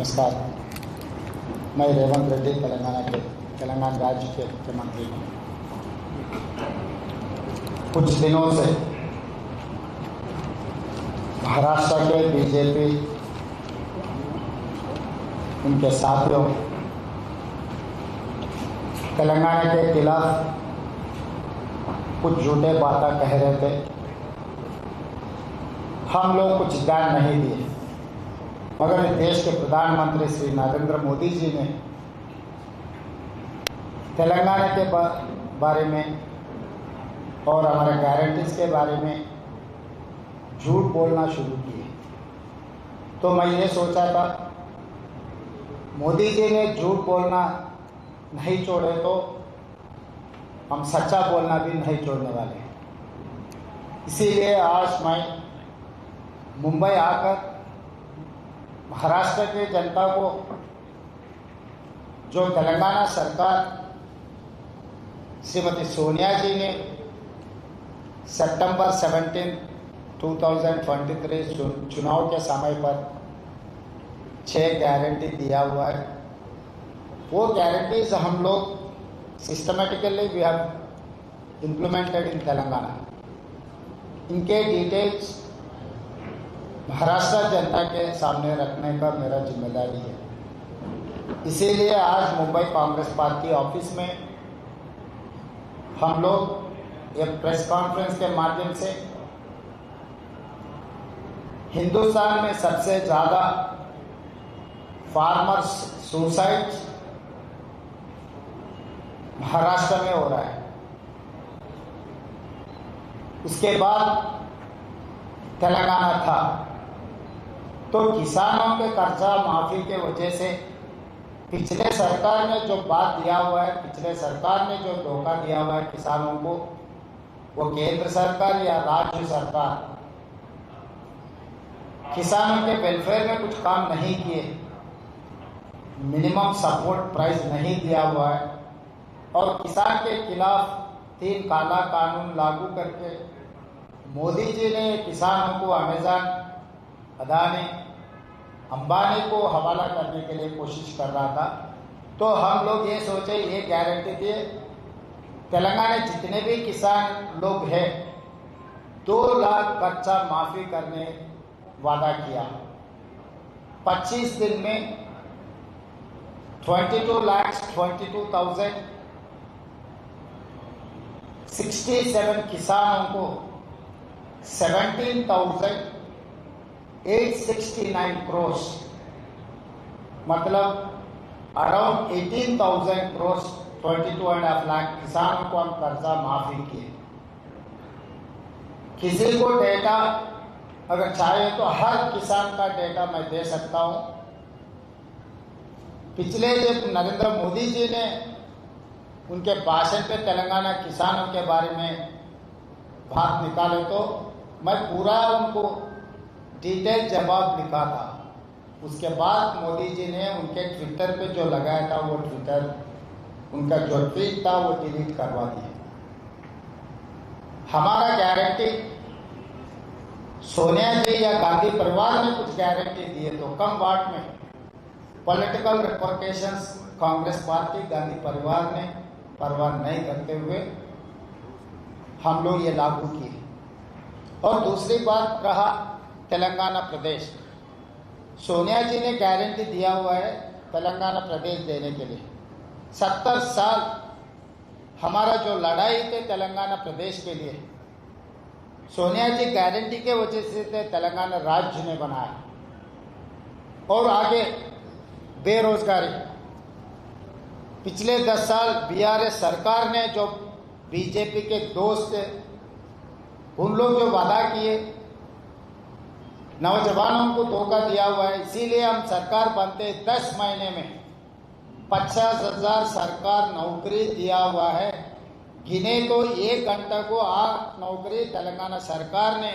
नमस्कार। मैं रेवंत रेड्डी तेलंगाना राज्य के मुख्यमंत्री हूँ। कुछ दिनों से महाराष्ट्र के बीजेपी उनके साथियों तेलंगाना के खिलाफ कुछ झूठे बातें कह रहे थे। हम लोग कुछ ध्यान नहीं दिए, मगर देश के प्रधानमंत्री श्री नरेंद्र मोदी जी ने तेलंगाना के बारे में और हमारे गारंटीज के बारे में झूठ बोलना शुरू किए। तो मैं ये सोचा था मोदी जी ने झूठ बोलना नहीं छोड़े तो हम सच्चा बोलना भी नहीं छोड़ने वाले। इसीलिए आज मैं मुंबई आकर महाराष्ट्र की जनता को जो तेलंगाना सरकार श्रीमती सोनिया जी ने सितंबर 17, 2023 चुनाव के समय पर 6 गारंटी दिया हुआ है। वो गारंटीज हम लोग systematically we have implemented in Telangana. इनके डिटेल्स महाराष्ट्र जनता के सामने रखने का मेरा जिम्मेदारी है। इसीलिए आज मुंबई कांग्रेस पार्टी ऑफिस में हम लोग एक प्रेस कॉन्फ्रेंस के माध्यम से हिंदुस्तान में सबसे ज़्यादा फार्मर्स सुसाइड महाराष्ट्र में हो रहा है, उसके बाद तेलंगाना था। तो किसानों के कर्जा माफी के वजह से पिछले सरकार ने जो बात दिया हुआ है, पिछले सरकार ने जो धोखा दिया हुआ है किसानों को, वो केंद्र सरकार या राज्य सरकार किसानों के वेलफेयर में कुछ काम नहीं किए, मिनिमम सपोर्ट प्राइस नहीं दिया हुआ है और किसान के खिलाफ 3 काला कानून लागू करके मोदी जी ने किसानों को अमेज़न, अदानी, अंबानी को हवाला करने के लिए कोशिश कर रहा था। तो हम लोग ये सोचे, ये गारंटी दिए तेलंगाना जितने भी किसान लोग हैं 2 लाख कर्जा माफी करने वादा किया। 25 दिन में 22,22,067 किसानों को 17,869 crores, मतलब अराउंड 18,000 crores, 22.5 लाख किसानों को हम कर्जा माफी किए। किसी को डेटा अगर चाहे तो हर किसान का डेटा मैं दे सकता हूं। पिछले जब नरेंद्र मोदी जी ने उनके भाषण पे तेलंगाना किसानों के बारे में बात निकाले तो मैं पूरा उनको डिटेल जवाब लिखा था। उसके बाद मोदी जी ने उनके ट्विटर पे जो लगाया था वो ट्विटर, उनका जो ट्वीट था वो डिलीट करवा दिया। हमारा गारंटी सोनिया जी या गांधी परिवार ने कुछ गारंटी दिए तो कम वाट में पॉलिटिकल रिपोर्टेशंस कांग्रेस पार्टी, गांधी परिवार ने परवाह नहीं करते हुए हम लोग ये लागू किए। और दूसरी बात रहा तेलंगाना प्रदेश, सोनिया जी ने गारंटी दिया हुआ है तेलंगाना प्रदेश देने के लिए। 70 साल हमारा जो लड़ाई थे तेलंगाना प्रदेश के लिए, सोनिया जी गारंटी के वजह से तेलंगाना राज्य ने बनाया। और आगे बेरोजगारी, पिछले 10 साल बीआरएस सरकार ने जो बीजेपी के दोस्त उन लोग जो वादा किए, नौजवानों को धोखा दिया हुआ है। इसीलिए हम सरकार बनते 10 महीने में 50,000 सरकार नौकरी दिया हुआ है। गिने तो 1 घंटे को 8 नौकरी तेलंगाना सरकार ने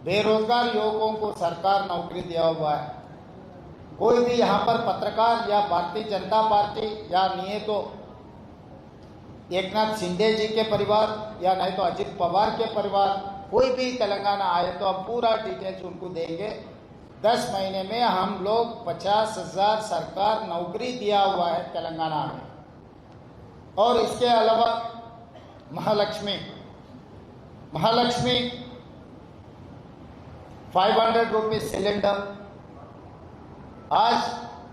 बेरोजगार युवकों को सरकार नौकरी दिया हुआ है। कोई भी यहाँ पर पत्रकार या भारतीय जनता पार्टी या नहीं तो एकनाथ शिंदे जी के परिवार या नहीं तो अजित पवार के परिवार, कोई भी तेलंगाना आए तो हम पूरा डिटेल्स उनको देंगे 10 महीने में हम लोग 50,000 सरकार नौकरी दिया हुआ है तेलंगाना में। और इसके अलावा महालक्ष्मी 500 रुपीज सिलेंडर, आज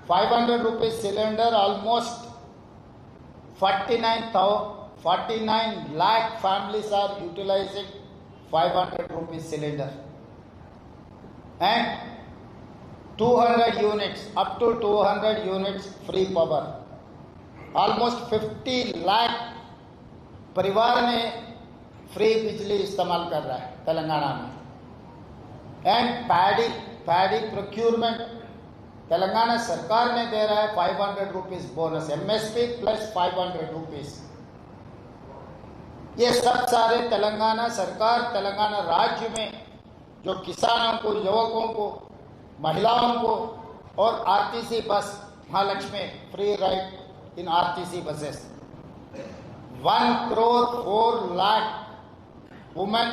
500 rupees cylinder almost 49 lakh families are utilizing 500 rupees cylinder, and 200 units, up to 200 units free power, almost 50 lakh परिवार ने फ्री बिजली इस्तेमाल कर रहा है तेलंगाना में। एंड पैडी प्रोक्यूरमेंट तेलंगाना सरकार ने दे रहा है 500 rupees bonus, MSP plus 500 rupees. ये सब सारे तेलंगाना सरकार, तेलंगाना राज्य में जो किसानों को, युवकों को, महिलाओं को, और RTC bus Mahalakshmi free ride in RTC buses. 1,04,00,000 women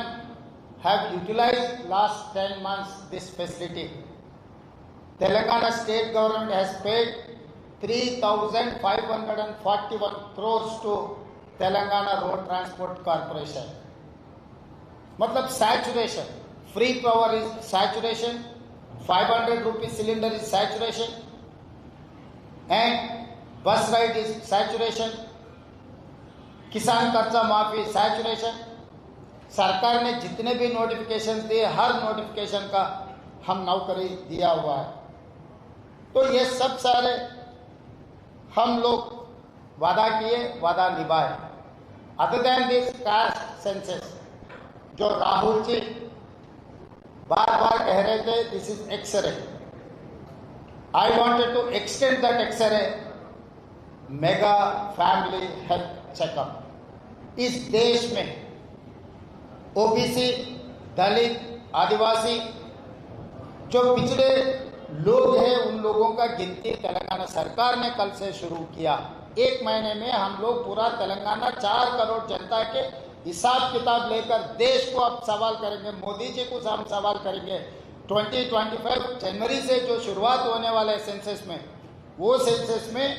have utilized last 10 months this facility. Telangana state government has paid 3,541 crores to Telangana Road Transport Corporation. मतलब saturation, free power is saturation, 500 rupees cylinder is saturation, and bus ride is saturation, किसान कर्जा माफी saturation. सरकार ने जितने भी notification दिए, हर notification का हम नौकरी दिया हुआ है। तो ये सब सारे हम लोग वादा किए, वादा निभाए। Other than this caste census, जो राहुल जी बार बार कह रहे थे this is X-ray, I wanted to extend that X-ray mega family health checkup. इस देश में ओबीसी, दलित, आदिवासी जो पिछड़े लोग हैं, उन लोगों का गिनती तेलंगाना सरकार ने कल से शुरू किया। 1 महीने में हम लोग पूरा तेलंगाना 4 करोड़ जनता के हिसाब किताब लेकर देश को अब सवाल करेंगे, मोदी जी को हम सवाल करेंगे। 2025 जनवरी से जो शुरुआत होने वाले सेंसस में, वो सेंसस में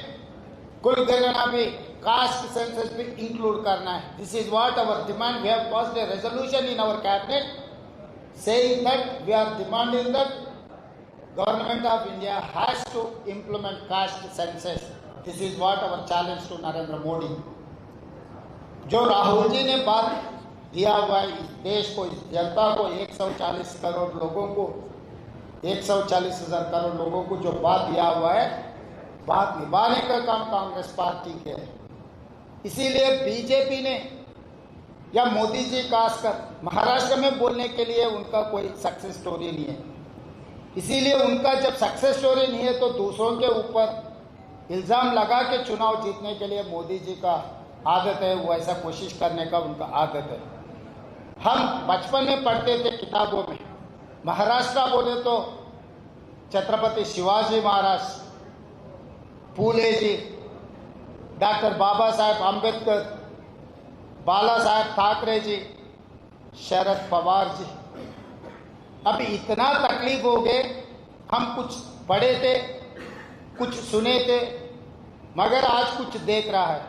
कुल गणना भी कास्ट सेंसस भी इंक्लूड करना है। This is what our demand. We have passed a resolution in our cabinet saying that we are demanding that government of India has to implement caste census. This is what our challenge to Narendra Modi. जो राहुल जी ने बात दिया हुआ है इस देश को, इस जनता को, 140 करोड़ लोगों को, 140,000 करोड़ लोगों को जो बात दिया हुआ है, बात निभाने का काम कांग्रेस पार्टी के है। इसीलिए बीजेपी ने या मोदी जी खासकर महाराष्ट्र में बोलने के लिए उनका कोई सक्सेस स्टोरी नहीं है। इसीलिए उनका जब सक्सेस स्टोरी नहीं है तो दूसरों के ऊपर इल्जाम लगा के चुनाव जीतने के लिए मोदी जी का आदत है, वो ऐसा कोशिश करने का उनका आदत है। हम बचपन में पढ़ते थे किताबों में, महाराष्ट्र बोले तो छत्रपति शिवाजी महाराज, फूले जी, डॉक्टर बाबा साहेब अम्बेडकर, बाला साहेब ठाकरे जी, शरद पवार जी। अभी इतना तकलीफ हो गए, हम कुछ पढ़े थे, कुछ सुने थे, मगर आज कुछ देख रहा है।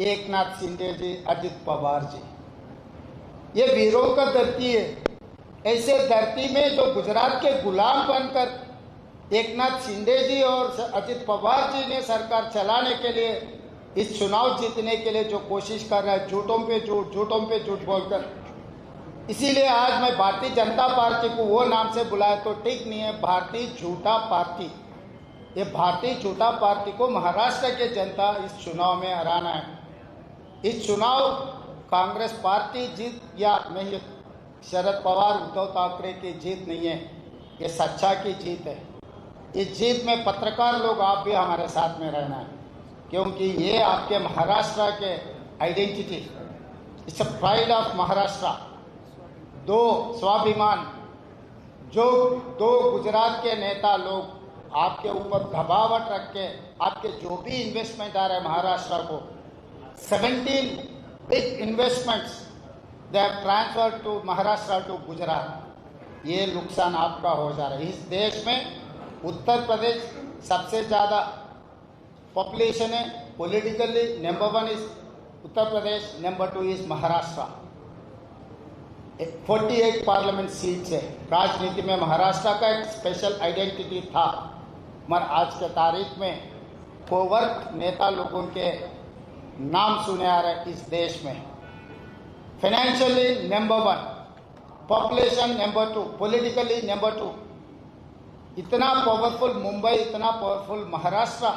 एकनाथ शिंदे जी, अजित पवार जी, ये वीरों का धरती है। ऐसे धरती में जो गुजरात के गुलाम बनकर एकनाथ शिंदे जी और अजित पवार जी ने सरकार चलाने के लिए, इस चुनाव जीतने के लिए जो कोशिश कर रहा है, झूठों पे झूठ बोलकर। इसीलिए आज मैं भारतीय जनता पार्टी को वो नाम से बुलाया तो ठीक नहीं है, भारतीय झूठा पार्टी। ये भारतीय झूठा पार्टी को महाराष्ट्र के जनता इस चुनाव में हराना है। इस चुनाव कांग्रेस पार्टी जीत या नहीं, शरद पवार, उद्धव ठाकरे की जीत नहीं है, ये सच्चा की जीत है। इस जीत में पत्रकार लोग, आप भी हमारे साथ में रहना है, क्योंकि ये आपके महाराष्ट्र के identity, it's a pride of Maharashtra. 2 स्वाभिमान, जो 2 गुजरात के नेता लोग आपके ऊपर दबावट रख के आपके जो भी इन्वेस्टमेंट आ रहा है महाराष्ट्र को, 17 big investments they have transferred to Maharashtra to Gujarat. ये नुकसान आपका हो जा रहा है। इस देश में उत्तर प्रदेश सबसे ज़्यादा पॉपुलेशन है, politically number 1 is Uttar Pradesh, number 2 is Maharashtra. 48 parliament seats है। राजनीति में महाराष्ट्र का एक स्पेशल आइडेंटिटी था, मगर आज के तारीख में कोवर्ट नेता लोगों के नाम सुने आ रहे इस देश में। Financially number 1, population number 2, politically number 2। इतना पावरफुल मुंबई, इतना पावरफुल महाराष्ट्र,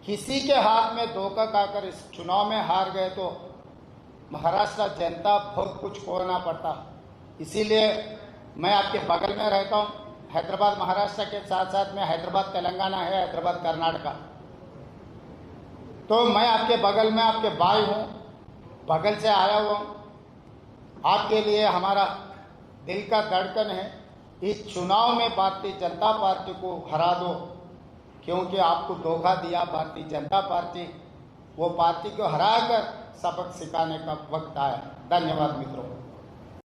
किसी के हाथ में धोखा खाकर इस चुनाव में हार गए तो महाराष्ट्र जनता बहुत कुछ खोना पड़ता। इसीलिए मैं आपके बगल में रहता हूँ। हैदराबाद महाराष्ट्र के साथ साथ में हैदराबाद तेलंगाना है, हैदराबाद कर्नाटका। तो मैं आपके बगल में आपके भाई हूँ, बगल से आया हुआ हूँ। आपके लिए हमारा दिल का धड़कन है। इस चुनाव में भारतीय जनता पार्टी को हरा दो, क्योंकि आपको धोखा दिया भारतीय जनता पार्टी। वो पार्टी को हराकर सबक सिखाने का वक्त आया। धन्यवाद मित्रों।